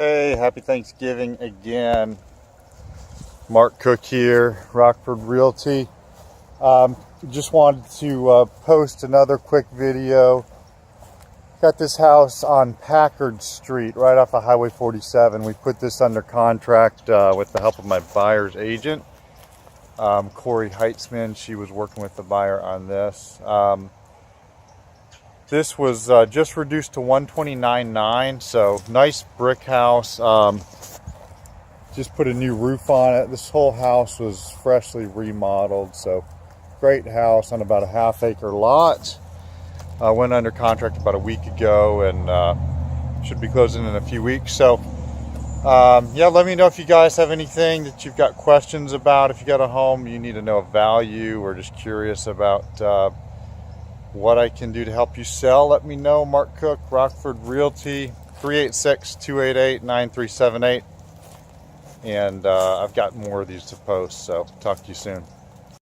Hey, happy Thanksgiving again. Mark Cook here, Rockford Realty. Just wanted to post another quick video. Got this house on Packard Street, right off of Highway 47. We put this under contract with the help of my buyer's agent, Corey Heitzman. She was working with the buyer on this. This was just reduced to $129,900, so nice brick house. Just put a new roof on it. This whole house was freshly remodeled, so great house on about a half-acre lot. Went under contract about a week ago and should be closing in a few weeks. So yeah, let me know if you guys have anything that you've got questions about. If you got a home you need to know a value or just curious about what I can do to help you sell, let me know. Mark Cook, Rockford Realty, 386-288-9378. And I've got more of these to post, so talk to you soon.